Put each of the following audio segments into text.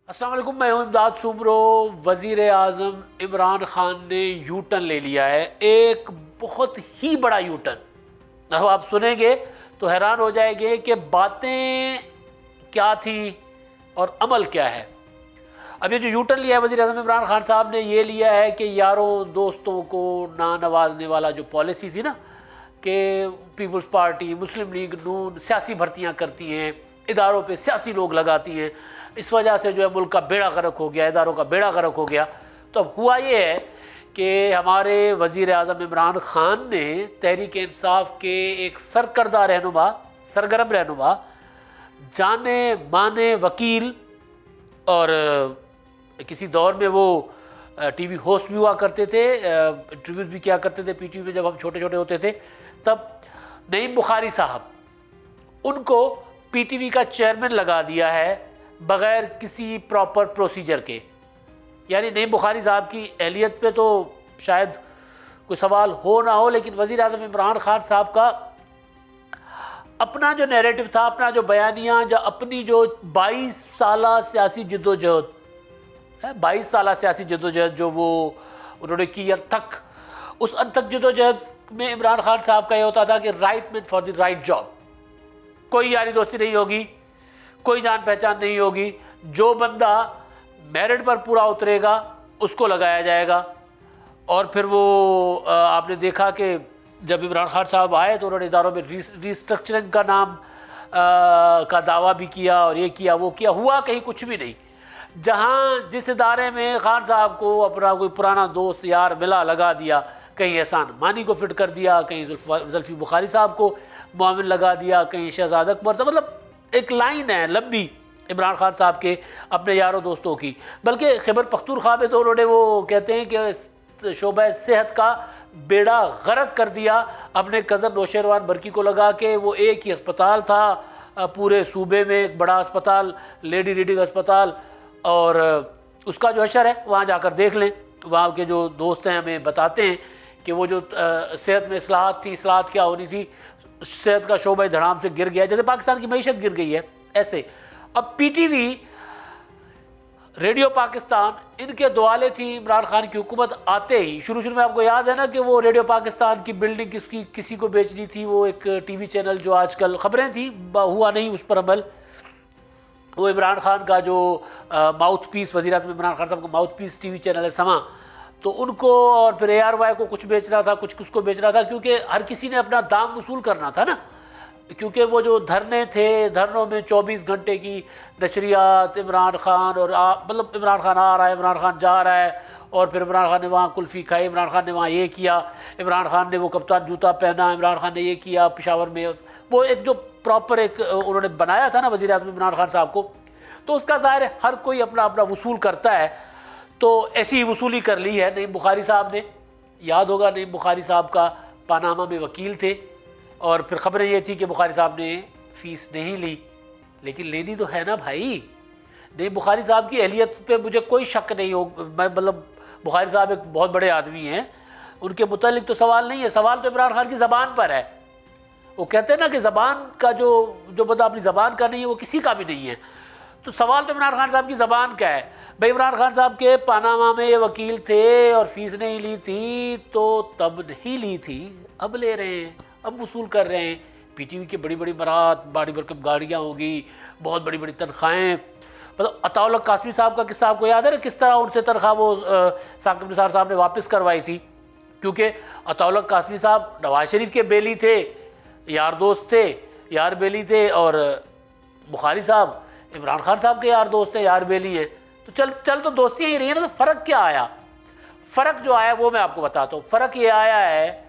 السلام علیکم، میں ہوں امداد سومرو۔ وزیر اعظم عمران خان نے یو ٹرن لے لیا ہے، ایک بہت ہی بڑا یو ٹرن۔ اب آپ سنیں گے تو حیران ہو جائیں گے کہ باتیں کیا تھیں اور عمل کیا ہے۔ اب یہ جو یو ٹرن لیا ہے وزیر اعظم عمران خان صاحب نے، یہ لیا ہے کہ یاروں دوستوں کو نہ نوازنے والا جو پالیسی تھی نا کہ پیپلز پارٹی، مسلم لیگ نون سیاسی بھرتیاں کرتی ہیں، اداروں پہ سیاسی لوگ لگاتی ہیں، اس وجہ سے جو ہے ملک کا بیڑا غرق ہو گیا، اداروں کا بیڑا غرق ہو گیا۔ تو اب ہوا یہ ہے کہ ہمارے وزیر اعظم عمران خان نے تحریک انصاف کے ایک سرکردہ رہنما، سرگرم رہنما، جانے مانے وکیل، اور کسی دور میں وہ ٹی وی ہوسٹ بھی ہوا کرتے تھے، انٹرویوز بھی کیا کرتے تھے پی ٹی وی میں جب ہم چھوٹے چھوٹے ہوتے تھے تب، نعیم بخاری صاحب، ان کو پی ٹی وی کا چیئرمین لگا دیا ہے بغیر کسی پراپر پروسیجر کے۔ یعنی نعیم بخاری صاحب کی اہلیت پہ تو شاید کوئی سوال ہو نہ ہو، لیکن وزیر اعظم عمران خان صاحب کا اپنا جو نیریٹو تھا، اپنا جو بیانیہ، جو اپنی جو 22 سالہ سیاسی جدوجہد، 22 سالہ سیاسی جدوجہد جو وہ انہوں نے کی تک، اس انتھک جدوجہد میں عمران خان صاحب کا یہ ہوتا تھا کہ right man for the right job, کوئی یاری دوستی نہیں ہوگی، کوئی جان پہچان نہیں ہوگی، جو بندہ میرٹ پر پورا اترے گا اس کو لگایا جائے گا۔ اور پھر وہ آپ نے دیکھا کہ جب عمران خان صاحب آئے تو انہوں نے اداروں میں ریسٹرکچرنگ کا نام کا دعویٰ بھی کیا، اور یہ کیا وہ کیا، ہوا کہیں کچھ بھی نہیں۔ جہاں جس ادارے میں خان صاحب کو اپنا کوئی پرانا دوست یار ملا لگا دیا، کہیں احسان مانی کو فٹ کر دیا، کہیں زلفی بخاری صاحب کو معاون لگا دیا، کہیں شہزاد اکبر صاحب، مطلب ایک لائن ہے لمبی عمران خان صاحب کے اپنے یاروں دوستوں کی۔ بلکہ خیبر پختونخوا میں تو انہوں نے وہ کہتے ہیں کہ شعبہ صحت کا بیڑا غرق کر دیا، اپنے کزن نوشیروان برکی کو لگا کے۔ وہ ایک ہی اسپتال تھا پورے صوبے میں، ایک بڑا اسپتال، لیڈی ریڈنگ اسپتال، اور اس کا جو حشر ہے وہاں جا کر دیکھ لیں، وہاں کے جو دوست ہیں ہمیں بتاتے ہیں کہ وہ جو صحت میں اصلاحات تھی، اصلاحات کیا ہونی تھی، صحت کا شعبہ دھڑام سے گر گیا، جیسے پاکستان کی معیشت گر گئی ہے ایسے۔ اب P T V, radio Pakistan, ان کے دوالے تھی عمران خان کی حکومت آتے ہی۔ شروع میں آپ کو یاد ہے نا کہ وہ ریڈیو پاکستان کی بلڈنگ کسی کو بیچنی تھی، وہ ایک ٹی وی چینل جو آج کل خبریں تھیں، ہوا نہیں اس پر عمل۔ وہ عمران خان کا جو ماؤتھ پیس، وزیر اعظم عمران خان صاحب کا ماؤتھ پیس ٹی وی چینل ہے سما، تو ان کو اور پھر اے آر وائی کو کچھ بیچنا تھا، کچھ اس کو بیچنا تھا، کیونکہ ہر کسی نے اپنا دام وصول کرنا تھا نا۔ کیونکہ وہ جو دھرنے تھے، دھرنوں میں 24 گھنٹے کی نشریات، عمران خان، اور مطلب عمران خان آ رہا ہے، عمران خان جا رہا ہے، اور پھر عمران خان نے وہاں کلفی کھائی، عمران خان نے وہاں یہ کیا، عمران خان نے وہ کپتان جوتا پہنا، عمران خان نے یہ کیا پشاور میں۔ وہ ایک جو پراپر ایک انہوں نے بنایا تھا نا وزیر اعظم عمران خان صاحب کو، تو اس کا ظاہر ہے ہر کوئی اپنا اپنا وصول کرتا ہے، تو ایسی وصولی کر لی ہے نعیم بخاری صاحب نے۔ یاد ہوگا نعیم بخاری صاحب کا پاناما میں وکیل تھے، اور پھر خبریں یہ تھی کہ بخاری صاحب نے فیس نہیں لی، لیکن لینی تو ہے نا بھائی۔ نعیم بخاری صاحب کی اہلیت پہ مجھے کوئی شک نہیں ہو، مطلب بخاری صاحب ایک بہت بڑے آدمی ہیں، ان کے متعلق تو سوال نہیں ہے، سوال تو عمران خان کی زبان پر ہے۔ وہ کہتے ہیں نا کہ زبان کا جو بندہ اپنی زبان کا نہیں ہے وہ کسی کا بھی نہیں ہے، تو سوال تو عمران خان صاحب کی زبان کا ہے۔ بھائی عمران خان صاحب کے پاناما میں یہ وکیل تھے اور فیس نہیں لی تھی، تو تب نہیں لی تھی، اب لے رہے ہیں، اب وصول کر رہے ہیں۔ پی ٹی وی کی بڑی بڑی برات، بڑی برکم گاڑیاں ہوگی، بہت بڑی بڑی تنخواہیں۔ مطلب عطاء اللہ قاسمی صاحب کا قصہ آپ کو یاد ہے نا، کس طرح ان سے تنخواہ وہ ثاقب نثار صاحب نے واپس کروائی تھی، کیونکہ عطاء اللہ قاسمی صاحب نواز شریف کے بیلی تھے، یار دوست تھے، یار بیلی تھے، اور بخاری صاحب عمران خان صاحب کے یار دوست ہیں، یار بیلی ہیں، تو چل تو دوستیاں ہی رہی ہیں نا۔ تو فرق کیا آیا؟ فرق جو آیا وہ میں آپ کو بتاتا ہوں۔ فرق یہ آیا ہے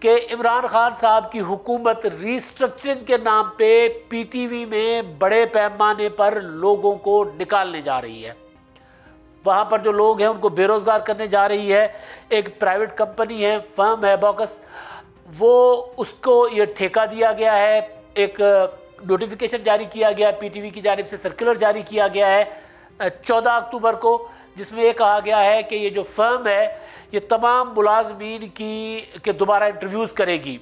کہ عمران خان صاحب کی حکومت ریسٹرکچرنگ کے نام پہ پی ٹی وی میں بڑے پیمانے پر لوگوں کو نکالنے جا رہی ہے، وہاں پر جو لوگ ہیں ان کو بے روزگار کرنے جا رہی ہے۔ ایک پرائیویٹ کمپنی ہے، فرم ہے باکس، وہ اس کو یہ ٹھیکہ دیا گیا ہے، ایک نوٹیفیکیشن جاری کیا گیا، پی ٹی وی کی جانب سے سرکولر جاری کیا گیا ہے 14 اکتوبر کو، جس میں یہ کہا گیا ہے کہ یہ جو فرم ہے یہ تمام ملازمین کے دوبارہ انٹرویوز کرے گی،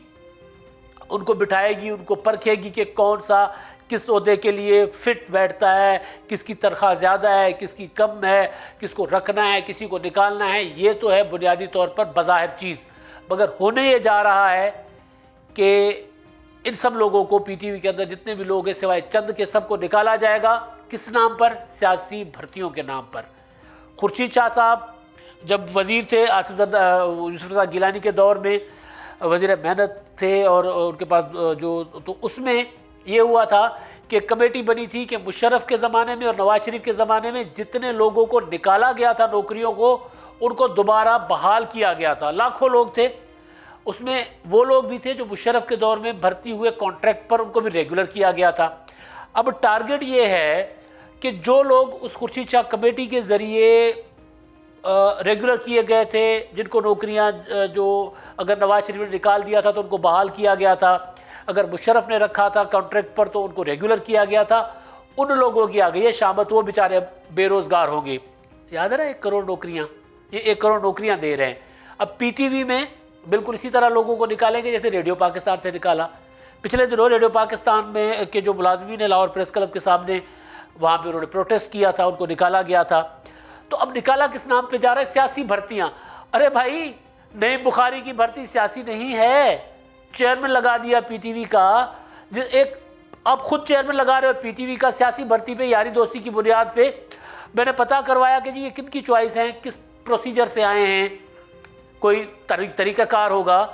ان کو بٹھائے گی، ان کو پرکھے گی کہ کون سا کس عہدے کے لیے فٹ بیٹھتا ہے، کس کی تنخواہ زیادہ ہے، کس کی کم ہے، کس کو رکھنا ہے، کسی کو نکالنا ہے. یہ تو ہے بنیادی طور پر بظاہر چیز، مگر ہونے یہ جا رہا ہے کہ ان سب لوگوں کو پی ٹی وی کے اندر جتنے بھی لوگ ہیں سوائے چند کے سب کو نکالا جائے گا. کس نام پر؟ سیاسی بھرتیوں کے نام پر. خورشید شاہ صاحب جب وزیر تھے یوسف رضا گیلانی کے دور میں وزیر محنت تھے، اور ان کے پاس تو اس میں یہ ہوا تھا کہ کمیٹی بنی تھی کہ مشرف کے زمانے میں اور نواز شریف کے زمانے میں جتنے لوگوں کو نکالا گیا تھا نوکریوں کو، ان کو دوبارہ بحال کیا گیا تھا. لاکھوں لوگ تھے اس میں. وہ لوگ بھی تھے جو مشرف کے دور میں بھرتی ہوئے کانٹریکٹ پر، ان کو بھی ریگولر کیا گیا تھا. اب ٹارگٹ یہ ہے کہ جو لوگ اس خورشید شاہ کمیٹی کے ذریعے ریگولر کیے گئے تھے، جن کو نوکریاں جو اگر نواز شریف نے نکال دیا تھا تو ان کو بحال کیا گیا تھا، اگر مشرف نے رکھا تھا کانٹریکٹ پر تو ان کو ریگولر کیا گیا تھا، ان لوگوں کی آ گئی ہے شامت. وہ بیچارے بے روزگار ہوں گے. یاد ہے نا 1 کروڑ نوکریاں، یہ 1 کروڑ نوکریاں دے رہے ہیں. اب پی ٹی وی میں بالکل اسی طرح لوگوں کو نکالیں گے جیسے ریڈیو پاکستان سے نکالا. پچھلے دنوں ریڈیو پاکستان میں کے جو ملازمین ہیں لاہور پریس کلب کے سامنے، وہاں پہ انہوں نے پروٹیسٹ کیا تھا، ان کو نکالا گیا تھا. تو اب نکالا کس نام پہ جا رہا ہے؟ سیاسی بھرتیاں. ارے بھائی، نعیم بخاری کی بھرتی سیاسی نہیں ہے. چیئرمین لگا دیا پی ٹی وی کا. آپ خود چیئرمین لگا رہے ہو پی ٹی وی کا سیاسی بھرتی پہ، یاری دوستی کی بنیاد پہ. میں نے پتہ کروایا کہ جی یہ کن کی چوائس ہیں، کس پروسیجر سے آئے ہیں. کوئی طریقہ کار ہوگا،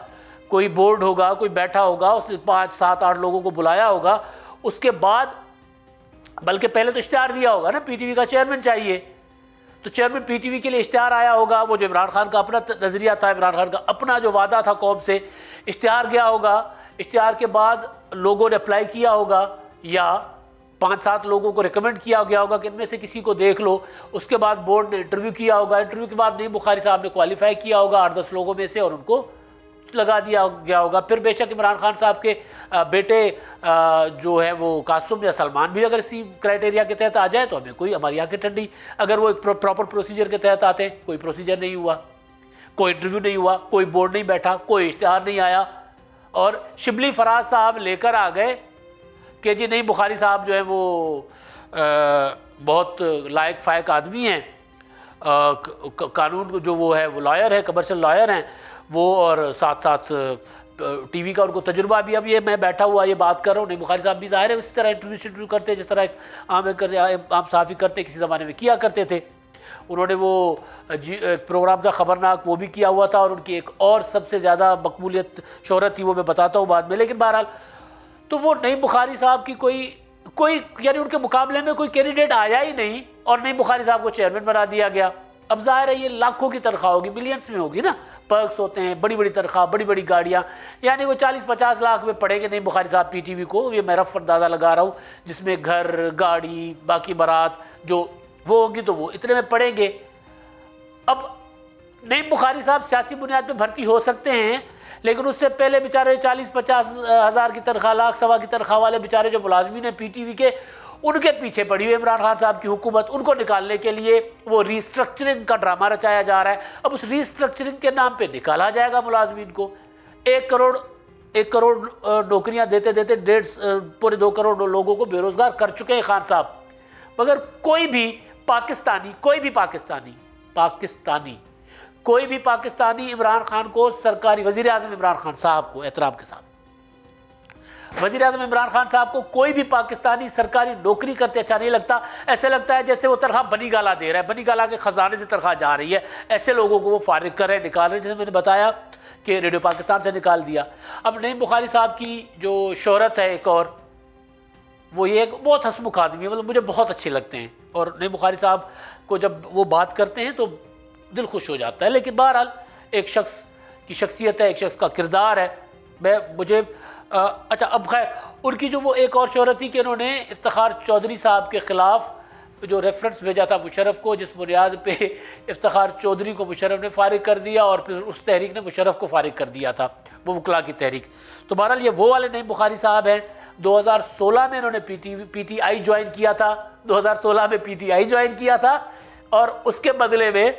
کوئی بورڈ ہوگا، کوئی بیٹھا ہوگا، اس نے 5 7 8 لوگوں کو بلایا ہوگا. اس کے بعد بلکہ پہلے تو اشتہار دیا ہوگا نا، پی ٹی وی کا چیئرمین چاہیے، تو چیئرمین پی ٹی وی کے لیے اشتہار آیا ہوگا. وہ جو عمران خان کا اپنا نظریہ تھا، عمران خان کا اپنا جو وعدہ تھا قوم سے، اشتہار گیا ہوگا. اشتہار کے بعد لوگوں نے اپلائی کیا ہوگا، یا 5 7 لوگوں کو ریکمنڈ کیا گیا ہوگا کہ ان میں سے کسی کو دیکھ لو. اس کے بعد بورڈ نے انٹرویو کیا ہوگا. انٹرویو کے بعد نعیم بخاری صاحب نے کوالیفائی کیا ہوگا 8 10 لوگوں میں سے، اور ان کو لگا دیا گیا ہوگا. پھر بے شک عمران خان صاحب کے بیٹے جو ہے وہ قاسم یا سلمان بھی اگر اسی کرائٹیریا کے تحت آ جائے تو ہمیں کوئی، ہماری آنکھیں ٹھنڈی. اگر وہ ایک پراپر پروسیجر کے تحت آتے ہیں، کوئی پروسیجر نہیں ہوا، کوئی انٹرویو نہیں ہوا، کوئی بورڈ نہیں بیٹھا، کوئی اشتہار نہیں آیا، اور شبلی فراز صاحب لے کر آ گئے کہ جی نعیم بخاری صاحب جو ہیں وہ بہت لائق فائق آدمی ہیں، قانون جو وہ ہے وہ لائر ہے، کمرشل لائر ہیں وہ، اور ساتھ ساتھ ٹی وی کا ان کو تجربہ بھی. اب یہ میں بیٹھا ہوا یہ بات کر رہا ہوں، نعیم بخاری صاحب بھی ظاہر ہے اسی طرح انٹرویو کرتے ہیں جس طرح ایک عام صحافی کرتے کسی زمانے میں کیا کرتے تھے. انہوں نے وہ پروگرام تھا خبرناک، وہ بھی کیا ہوا تھا، اور ان کی ایک اور سب سے زیادہ مقبولیت شہرت تھی، وہ میں بتاتا ہوں بعد میں. لیکن بہرحال تو وہ نعیم بخاری صاحب کی کوئی یعنی ان کے مقابلے میں کوئی کینڈیڈیٹ آیا ہی نہیں، اور نعیم بخاری صاحب کو چیئرمین بنا دیا گیا. اب ظاہر ہے یہ لاکھوں کی تنخواہ ہوگی، ملینز میں ہوگی نا، پرکس ہوتے ہیں، بڑی بڑی تنخواہ، بڑی بڑی گاڑیاں، یعنی وہ 40 50 لاکھ میں پڑیں گے نعیم بخاری صاحب پی ٹی وی کو. یہ میں رف اندازہ لگا رہا ہوں، جس میں گھر، گاڑی، باقی برات جو وہ ہوگی تو وہ اتنے میں پڑیں گے. اب نعیم بخاری صاحب سیاسی بنیاد پہ بھرتی ہو سکتے ہیں، لیکن اس سے پہلے بیچارے 40 50 ہزار کی تنخواہ، لاکھ سوا کی تنخواہ والے بیچارے جو ملازمین ہیں پی ٹی وی کے، ان کے پیچھے پڑی ہوئی عمران خان صاحب کی حکومت. ان کو نکالنے کے لیے وہ ری اسٹرکچرنگ کا ڈرامہ رچایا جا رہا ہے. اب اس ری اسٹرکچرنگ کے نام پہ نکالا جائے گا ملازمین کو. 1 کروڑ نوکریاں دیتے دیتے پورے 2 کروڑ لوگوں کو بے روزگار کر چکے ہیں خان صاحب. مگر کوئی بھی پاکستانی عمران خان کو، سرکاری وزیر اعظم عمران خان صاحب کو احترام کے ساتھ، وزیر اعظم عمران خان صاحب کو کوئی بھی پاکستانی سرکاری نوکری کرتے اچھا نہیں لگتا. ایسے لگتا ہے جیسے وہ تنخواہ بنی گالا دے رہا ہے، بنی گالا کے خزانے سے تنخواہ جا رہی ہے. ایسے لوگوں کو وہ فارغ کر رہے، نکال رہے، جیسے میں نے بتایا کہ ریڈیو پاکستان سے نکال دیا. اب نعیم بخاری صاحب کی جو شہرت ہے ایک اور، وہ یہ ایک بہت ہنسمکھ آدمی ہے، مطلب مجھے بہت اچھے لگتے ہیں، اور نعیم بخاری صاحب کو جب وہ بات کرتے ہیں تو دل خوش ہو جاتا ہے. لیکن بہرحال ایک شخص کی شخصیت ہے، ایک شخص کا کردار ہے. اچھا اب خیر، ان کی جو وہ ایک اور شہرت تھی کہ انہوں نے افتخار چودھری صاحب کے خلاف جو ریفرنس بھیجا تھا مشرف کو، جس بنیاد پہ افتخار چودھری کو مشرف نے فارغ کر دیا، اور پھر اس تحریک نے مشرف کو فارغ کر دیا تھا، وہ وکلا کی تحریک. تو بہرحال یہ وہ والے نعیم بخاری صاحب ہیں. 2016 میں انہوں نے پی ٹی آئی جوائن کیا تھا، 2016 میں پی ٹی آئی جوائن کیا تھا، اور اس کے بدلے میں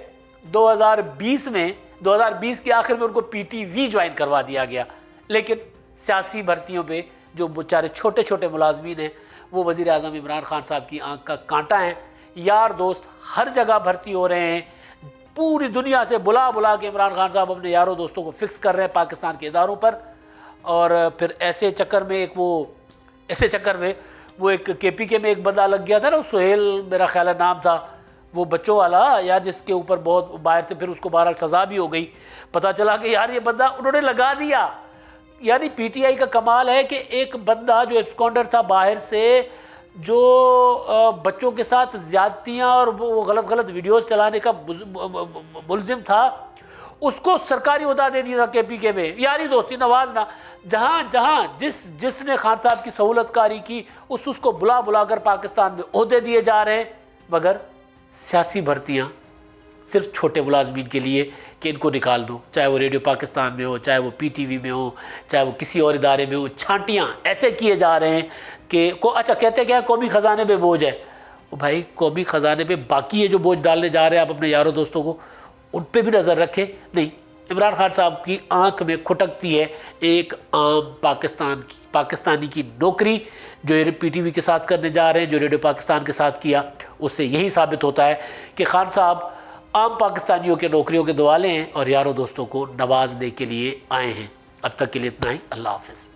2020 کے آخر میں ان کو پی ٹی وی جوائن کروا دیا گیا. لیکن سیاسی بھرتیوں پہ جو بیچارے چھوٹے چھوٹے ملازمین ہیں وہ وزیر اعظم عمران خان صاحب کی آنکھ کا کانٹا ہیں. یار دوست ہر جگہ بھرتی ہو رہے ہیں, پوری دنیا سے بلا بلا کے عمران خان صاحب اپنے یاروں دوستوں کو فکس کر رہے ہیں پاکستان کے اداروں پر. اور پھر ایسے چکر میں ایک کے پی کے میں ایک بندہ لگ گیا تھا نا, سہیل میرا خیال ہے نام تھا, وہ بچوں والا یار, جس کے اوپر بہت باہر سے پھر اس کو بہرحال سزا بھی ہو گئی. پتہ چلا کہ یار یہ بندہ انہوں نے لگا دیا. یعنی پی ٹی آئی کا کمال ہے کہ ایک بندہ جو ایبسکونڈر تھا باہر سے, جو بچوں کے ساتھ زیادتیاں اور وہ غلط ویڈیوز چلانے کا ملزم تھا, اس کو سرکاری عہدہ دے دیا تھا کے پی کے میں. یاری دوستی نوازنا, جہاں جس نے خان صاحب کی سہولت کاری کی اس کو بلا کر پاکستان میں عہدے دیے جا رہے ہیں. مگر سیاسی بھرتیاں صرف چھوٹے ملازمین کے لیے کہ ان کو نکال دو, چاہے وہ ریڈیو پاکستان میں ہو, چاہے وہ پی ٹی وی میں ہو, چاہے وہ کسی اور ادارے میں ہو. چھانٹیاں ایسے کیے جا رہے ہیں کہ اچھا کہتے کیا قومی خزانے پہ بوجھ ہے. بھائی قومی خزانے پہ باقی یہ جو بوجھ ڈالنے جا رہے ہیں آپ اپنے یاروں دوستوں کو, ان پہ بھی نظر رکھیں. نہیں, عمران خان صاحب کی آنکھ میں کھٹکتی ہے ایک عام پاکستانی کی نوکری جو پی ٹی وی کے ساتھ کرنے جا رہے ہیں, جو ریڈیو پاکستان کے ساتھ کیا. اس سے یہی ثابت ہوتا ہے کہ خان صاحب عام پاکستانیوں کے نوکریوں کے دوالے ہیں اور یاروں دوستوں کو نوازنے کے لیے آئے ہیں. اب تک کے لیے اتنا ہی. اللہ حافظ.